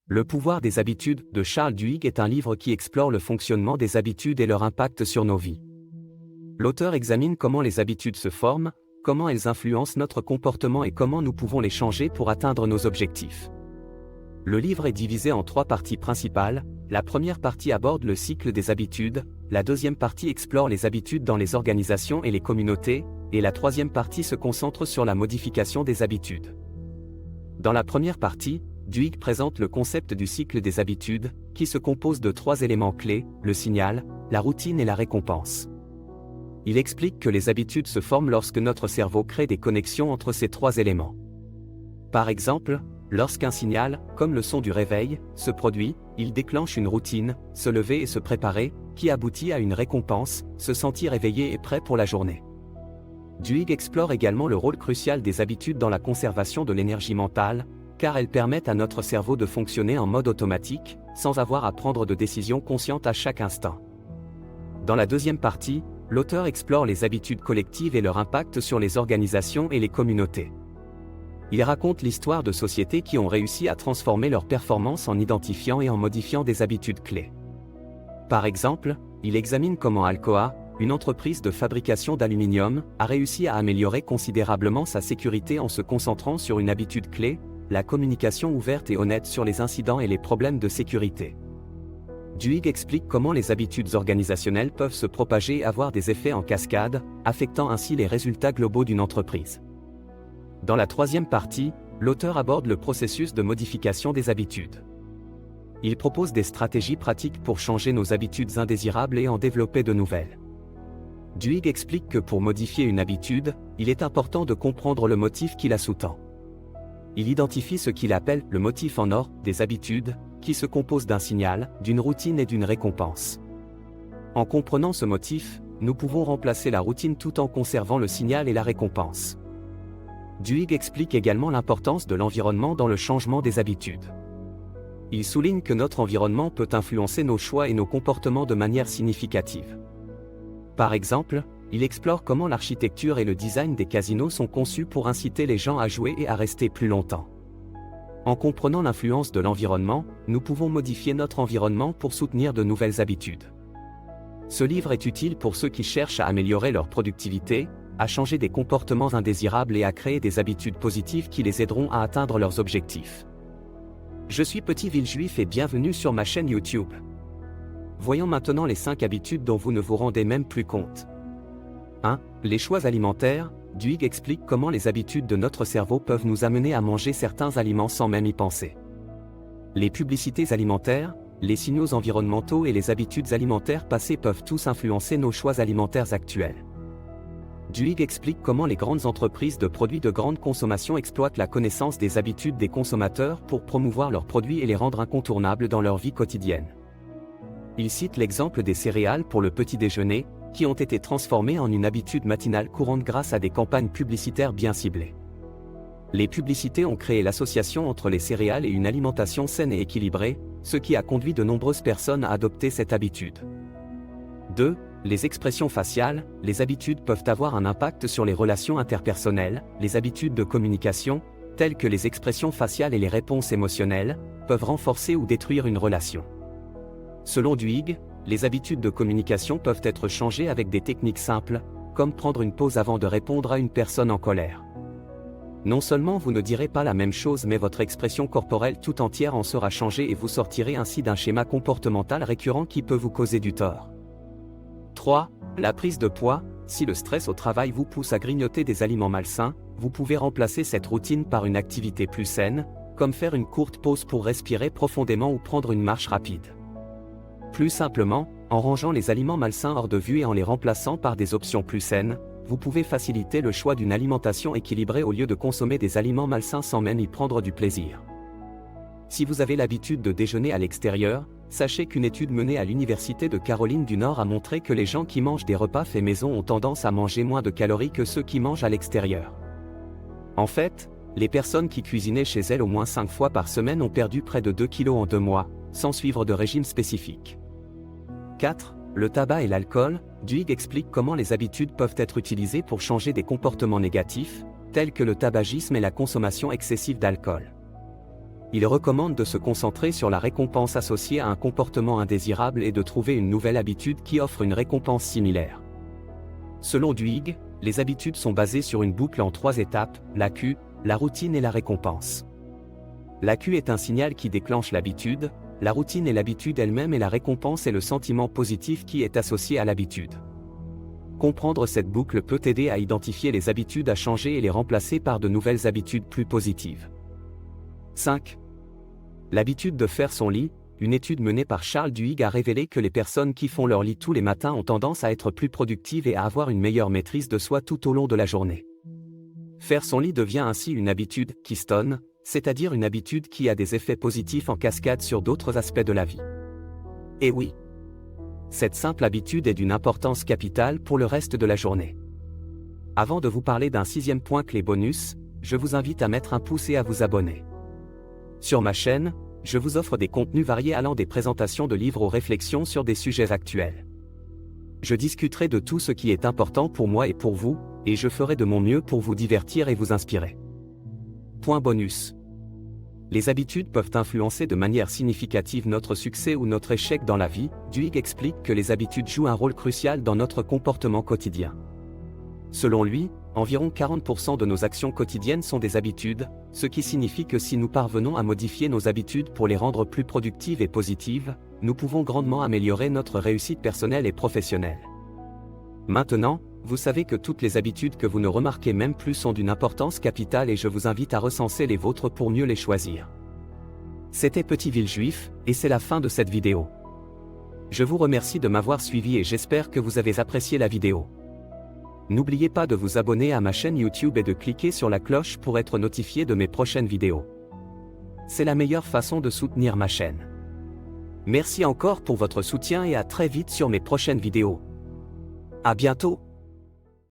Le pouvoir des habitudes de Charles Duhigg est un livre qui explore le fonctionnement des habitudes et leur impact sur nos vies. L'auteur examine comment les habitudes se forment, comment elles influencent notre comportement et comment nous pouvons les changer pour atteindre nos objectifs. Le livre est divisé en 3 parties principales. La première partie aborde le cycle des habitudes, la deuxième partie explore les habitudes dans les organisations et les communautés, et la troisième partie se concentre sur la modification des habitudes. Dans la première partie, Duhigg présente le concept du cycle des habitudes, qui se compose de 3 éléments clés, le signal, la routine et la récompense. Il explique que les habitudes se forment lorsque notre cerveau crée des connexions entre ces 3 éléments. Par exemple, lorsqu'un signal, comme le son du réveil, se produit, il déclenche une routine, se lever et se préparer, qui aboutit à une récompense, se sentir éveillé et prêt pour la journée. Duhigg explore également le rôle crucial des habitudes dans la conservation de l'énergie mentale, car elles permettent à notre cerveau de fonctionner en mode automatique, sans avoir à prendre de décisions conscientes à chaque instant. Dans la deuxième partie, l'auteur explore les habitudes collectives et leur impact sur les organisations et les communautés. Il raconte l'histoire de sociétés qui ont réussi à transformer leurs performances en identifiant et en modifiant des habitudes clés. Par exemple, il examine comment Alcoa, une entreprise de fabrication d'aluminium, a réussi à améliorer considérablement sa sécurité en se concentrant sur une habitude clé, la communication ouverte et honnête sur les incidents et les problèmes de sécurité. Duhigg explique comment les habitudes organisationnelles peuvent se propager et avoir des effets en cascade, affectant ainsi les résultats globaux d'une entreprise. Dans la troisième partie, l'auteur aborde le processus de modification des habitudes. Il propose des stratégies pratiques pour changer nos habitudes indésirables et en développer de nouvelles. Duhigg explique que pour modifier une habitude, il est important de comprendre le motif qui la sous-tend. Il identifie ce qu'il appelle le motif en or des habitudes, qui se compose d'un signal, d'une routine et d'une récompense. En comprenant ce motif, nous pouvons remplacer la routine tout en conservant le signal et la récompense. Duhigg explique également l'importance de l'environnement dans le changement des habitudes. Il souligne que notre environnement peut influencer nos choix et nos comportements de manière significative. Par exemple, il explore comment l'architecture et le design des casinos sont conçus pour inciter les gens à jouer et à rester plus longtemps. En comprenant l'influence de l'environnement, nous pouvons modifier notre environnement pour soutenir de nouvelles habitudes. Ce livre est utile pour ceux qui cherchent à améliorer leur productivité, à changer des comportements indésirables et à créer des habitudes positives qui les aideront à atteindre leurs objectifs. Je suis Petit Villejuif et bienvenue sur ma chaîne YouTube. Voyons maintenant les 5 habitudes dont vous ne vous rendez même plus compte. 1. Les choix alimentaires. Duhigg explique comment les habitudes de notre cerveau peuvent nous amener à manger certains aliments sans même y penser. Les publicités alimentaires, les signaux environnementaux et les habitudes alimentaires passées peuvent tous influencer nos choix alimentaires actuels. Duhigg explique comment les grandes entreprises de produits de grande consommation exploitent la connaissance des habitudes des consommateurs pour promouvoir leurs produits et les rendre incontournables dans leur vie quotidienne. Il cite l'exemple des céréales pour le petit déjeuner, qui ont été transformées en une habitude matinale courante grâce à des campagnes publicitaires bien ciblées. Les publicités ont créé l'association entre les céréales et une alimentation saine et équilibrée, ce qui a conduit de nombreuses personnes à adopter cette habitude. 2. Les expressions faciales. Les habitudes peuvent avoir un impact sur les relations interpersonnelles. Les habitudes de communication, telles que les expressions faciales et les réponses émotionnelles, peuvent renforcer ou détruire une relation. Selon Duhigg, les habitudes de communication peuvent être changées avec des techniques simples, comme prendre une pause avant de répondre à une personne en colère. Non seulement vous ne direz pas la même chose mais votre expression corporelle tout entière en sera changée et vous sortirez ainsi d'un schéma comportemental récurrent qui peut vous causer du tort. 3. La prise de poids. Si le stress au travail vous pousse à grignoter des aliments malsains, vous pouvez remplacer cette routine par une activité plus saine, comme faire une courte pause pour respirer profondément ou prendre une marche rapide. Plus simplement, en rangeant les aliments malsains hors de vue et en les remplaçant par des options plus saines, vous pouvez faciliter le choix d'une alimentation équilibrée au lieu de consommer des aliments malsains sans même y prendre du plaisir. Si vous avez l'habitude de déjeuner à l'extérieur, sachez qu'une étude menée à l'Université de Caroline du Nord a montré que les gens qui mangent des repas faits maison ont tendance à manger moins de calories que ceux qui mangent à l'extérieur. En fait, les personnes qui cuisinaient chez elles au moins 5 fois par semaine ont perdu près de 2 kilos en 2 mois, sans suivre de régime spécifique. 4. Le tabac et l'alcool. Duhigg explique comment les habitudes peuvent être utilisées pour changer des comportements négatifs, tels que le tabagisme et la consommation excessive d'alcool. Il recommande de se concentrer sur la récompense associée à un comportement indésirable et de trouver une nouvelle habitude qui offre une récompense similaire. Selon Duhigg, les habitudes sont basées sur une boucle en 3 étapes, l'AQ, la routine et la récompense. L'AQ est un signal qui déclenche l'habitude, la routine est l'habitude elle-même et la récompense est le sentiment positif qui est associé à l'habitude. Comprendre cette boucle peut aider à identifier les habitudes à changer et les remplacer par de nouvelles habitudes plus positives. 5. L'habitude de faire son lit. Une étude menée par Charles Duhigg a révélé que les personnes qui font leur lit tous les matins ont tendance à être plus productives et à avoir une meilleure maîtrise de soi tout au long de la journée. Faire son lit devient ainsi une habitude keystone, c'est-à-dire une habitude qui a des effets positifs en cascade sur d'autres aspects de la vie. Et oui, cette simple habitude est d'une importance capitale pour le reste de la journée. Avant de vous parler d'un 6e point clé bonus, je vous invite à mettre un pouce et à vous abonner. Sur ma chaîne, je vous offre des contenus variés allant des présentations de livres aux réflexions sur des sujets actuels. Je discuterai de tout ce qui est important pour moi et pour vous, et je ferai de mon mieux pour vous divertir et vous inspirer. Point bonus. Les habitudes peuvent influencer de manière significative notre succès ou notre échec dans la vie. Duhigg explique que les habitudes jouent un rôle crucial dans notre comportement quotidien. Selon lui, environ 40% de nos actions quotidiennes sont des habitudes, ce qui signifie que si nous parvenons à modifier nos habitudes pour les rendre plus productives et positives, nous pouvons grandement améliorer notre réussite personnelle et professionnelle. Maintenant, vous savez que toutes les habitudes que vous ne remarquez même plus sont d'une importance capitale et je vous invite à recenser les vôtres pour mieux les choisir. C'était Petit Villejuif, et c'est la fin de cette vidéo. Je vous remercie de m'avoir suivi et j'espère que vous avez apprécié la vidéo. N'oubliez pas de vous abonner à ma chaîne YouTube et de cliquer sur la cloche pour être notifié de mes prochaines vidéos. C'est la meilleure façon de soutenir ma chaîne. Merci encore pour votre soutien et à très vite sur mes prochaines vidéos. À bientôt!